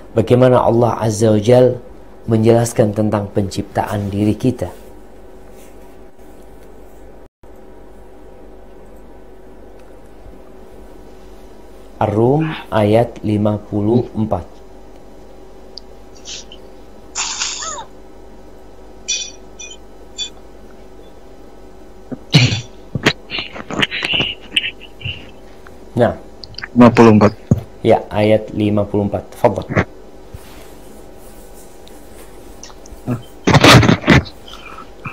Bagaimana Allah Azza wa Jal menjelaskan tentang penciptaan diri kita. Ar-Rum ayat 54. Nah, 54. Ya, ayat 54. Tafadhal.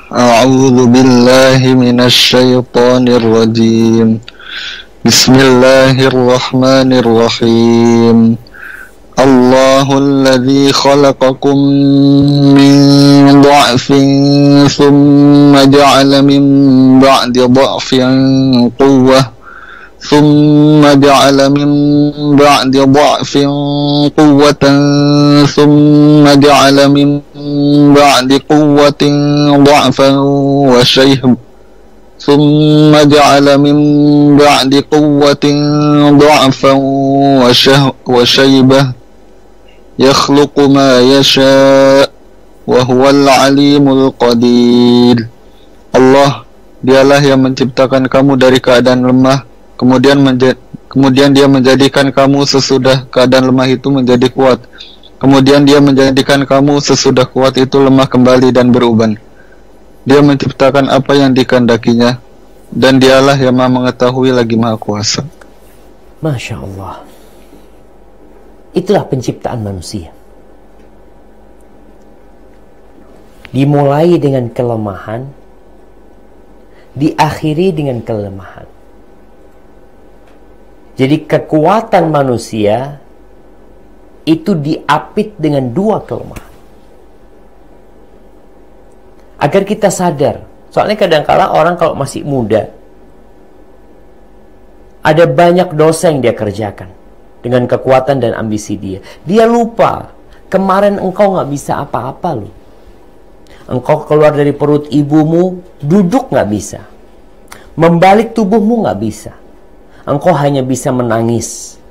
A'udzu billahi minasy syaithanir rajim. Bismillahirrahmanirrahim. Allahul ladzi khalaqakum min dha'fin thumma ja'ala min ba'di dha'fin quwwah ثم جعل من بعد ضعف قوة ثم جعل من بعد قوة ضعفا ثم جعل من بعد قوة ضعفا وشيبة يخلق ما يشاء وهو العليم القدير. Allah, dialah yang menciptakan kamu dari keadaan lemah, kemudian dia menjadikan kamu sesudah keadaan lemah itu menjadi kuat. Kemudian dia menjadikan kamu sesudah kuat itu lemah kembali dan beruban. Dia menciptakan apa yang dikehendakinya, dan dialah yang maha mengetahui lagi maha kuasa. Masya Allah. Itulah penciptaan manusia. Dimulai dengan kelemahan, diakhiri dengan kelemahan. Jadi kekuatan manusia itu diapit dengan dua kelemahan. Agar kita sadar. Soalnya kadang-kala orang kalau masih muda, ada banyak dosa yang dia kerjakan dengan kekuatan dan ambisi dia. Dia lupa, kemarin engkau gak bisa apa-apa loh. Engkau keluar dari perut ibumu, duduk gak bisa. Membalik tubuhmu gak bisa. Engkau hanya bisa menangis,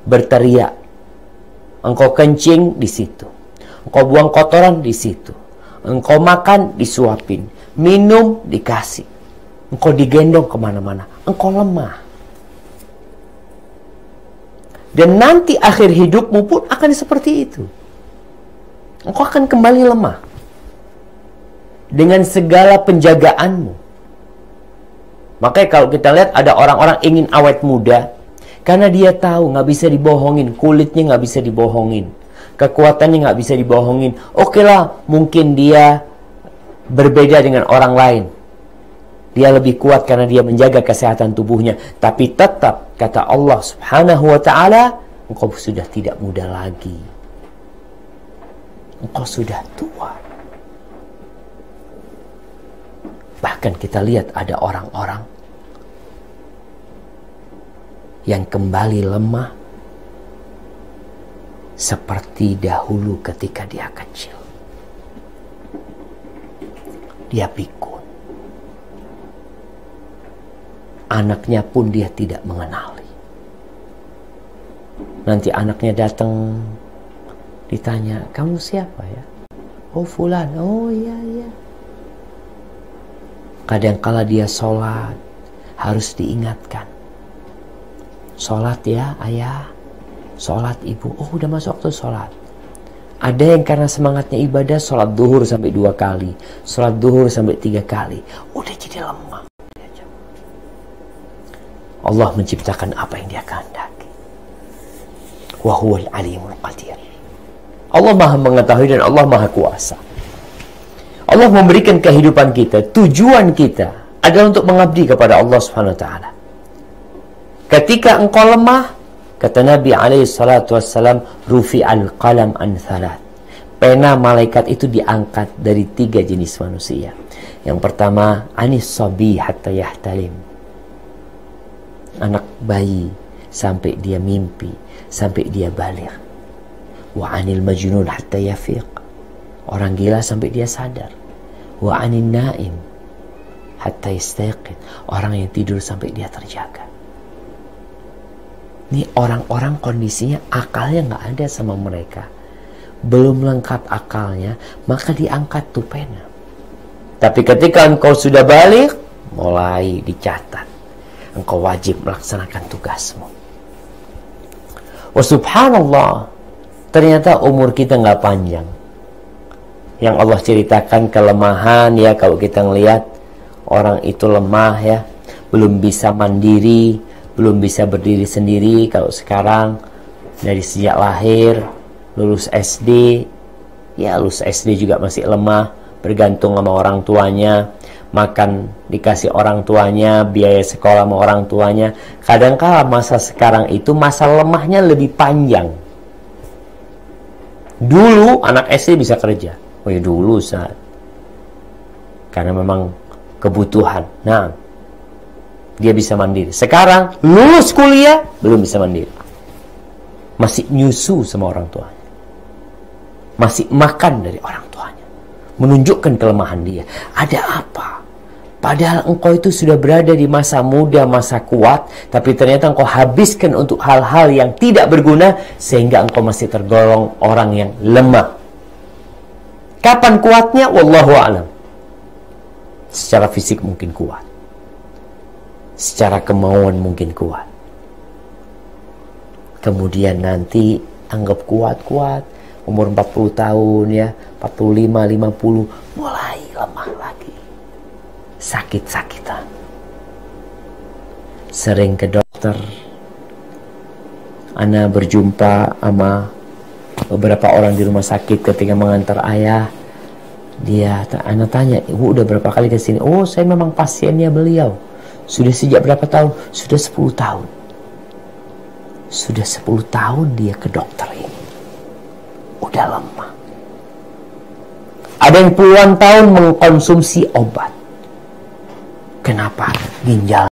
berteriak. Engkau kencing di situ. Engkau buang kotoran di situ. Engkau makan disuapin, minum dikasih. Engkau digendong kemana-mana. Engkau lemah. Dan nanti akhir hidupmu pun akan seperti itu. Engkau akan kembali lemah. Dengan segala penjagaanmu. Makanya kalau kita lihat ada orang-orang ingin awet muda, karena dia tahu nggak bisa dibohongin, kulitnya nggak bisa dibohongin, kekuatannya nggak bisa dibohongin. Oke lah, mungkin dia berbeda dengan orang lain. Dia lebih kuat karena dia menjaga kesehatan tubuhnya. Tapi tetap, kata Allah Subhanahu wa ta'ala, engkau sudah tidak muda lagi. Engkau sudah tua. Bahkan kita lihat ada orang-orang yang kembali lemah seperti dahulu ketika dia kecil. Dia pikun. Anaknya pun dia tidak mengenali. Nanti anaknya datang, ditanya, kamu siapa ya? Oh fulan, oh iya iya. Kadangkala dia sholat, harus diingatkan. Sholat ya ayah, sholat ibu. Oh udah masuk waktu sholat. Ada yang karena semangatnya ibadah, sholat duhur sampai 2 kali, sholat duhur sampai 3 kali. Udah jadi lemah. Allah menciptakan apa yang dia kehendaki. Wa huwal alimul qadir. Allah maha mengetahui dan Allah maha kuasa. Allah memberikan kehidupan kita, tujuan kita adalah untuk mengabdi kepada Allah Subhanahu wa ta'ala. Ketika engkau lemah, kata Nabi SAW, rufi'al qalam an thalat. Pena malaikat itu diangkat dari 3 jenis manusia. Yang pertama, anis sabi hatta yahtalim. Anak bayi sampai dia mimpi, sampai dia baligh. Wa anil majnun hatta yafiq. Orang gila sampai dia sadar. Wa anin naim hatta yastayqid. Orang yang tidur sampai dia terjaga. Ini orang-orang kondisinya akalnya nggak ada sama mereka. Belum lengkap akalnya, maka diangkat tuh pena. Tapi ketika engkau sudah balik, mulai dicatat. Engkau wajib melaksanakan tugasmu. Wah subhanallah, ternyata umur kita nggak panjang. Yang Allah ceritakan kelemahan ya, kalau kita ngelihat orang itu lemah ya, belum bisa mandiri, belum bisa berdiri sendiri. Kalau sekarang dari sejak lahir, lulus SD, ya lulus SD juga masih lemah, bergantung sama orang tuanya, makan dikasih orang tuanya, biaya sekolah sama orang tuanya. Kadangkala masa sekarang itu masa lemahnya lebih panjang. Dulu anak SD bisa kerja, oh ya dulu saat, karena memang kebutuhan. Nah, dia bisa mandiri. Sekarang lulus kuliah belum bisa mandiri, masih nyusu sama orang tuanya, masih makan dari orang tuanya, menunjukkan kelemahan dia. Ada apa? Padahal engkau itu sudah berada di masa muda, masa kuat, tapi ternyata engkau habiskan untuk hal-hal yang tidak berguna, sehingga engkau masih tergolong orang yang lemah. Kapan kuatnya? Wallahu a'lam. Secara fisik mungkin kuat, secara kemauan mungkin kuat, kemudian nanti anggap kuat-kuat, umur 40 tahun ya, 45, 50, mulai lemah lagi, sakit-sakitan, sering ke dokter. Ana berjumpa sama beberapa orang di rumah sakit ketika mengantar ayah. Ana tanya, ibu udah berapa kali ke sini? Oh, saya memang pasiennya beliau. Sudah sejak berapa tahun? Sudah 10 tahun. Sudah 10 tahun dia ke dokter ini. Udah lemah. Ada yang puluhan tahun mengkonsumsi obat. Kenapa? Ginjal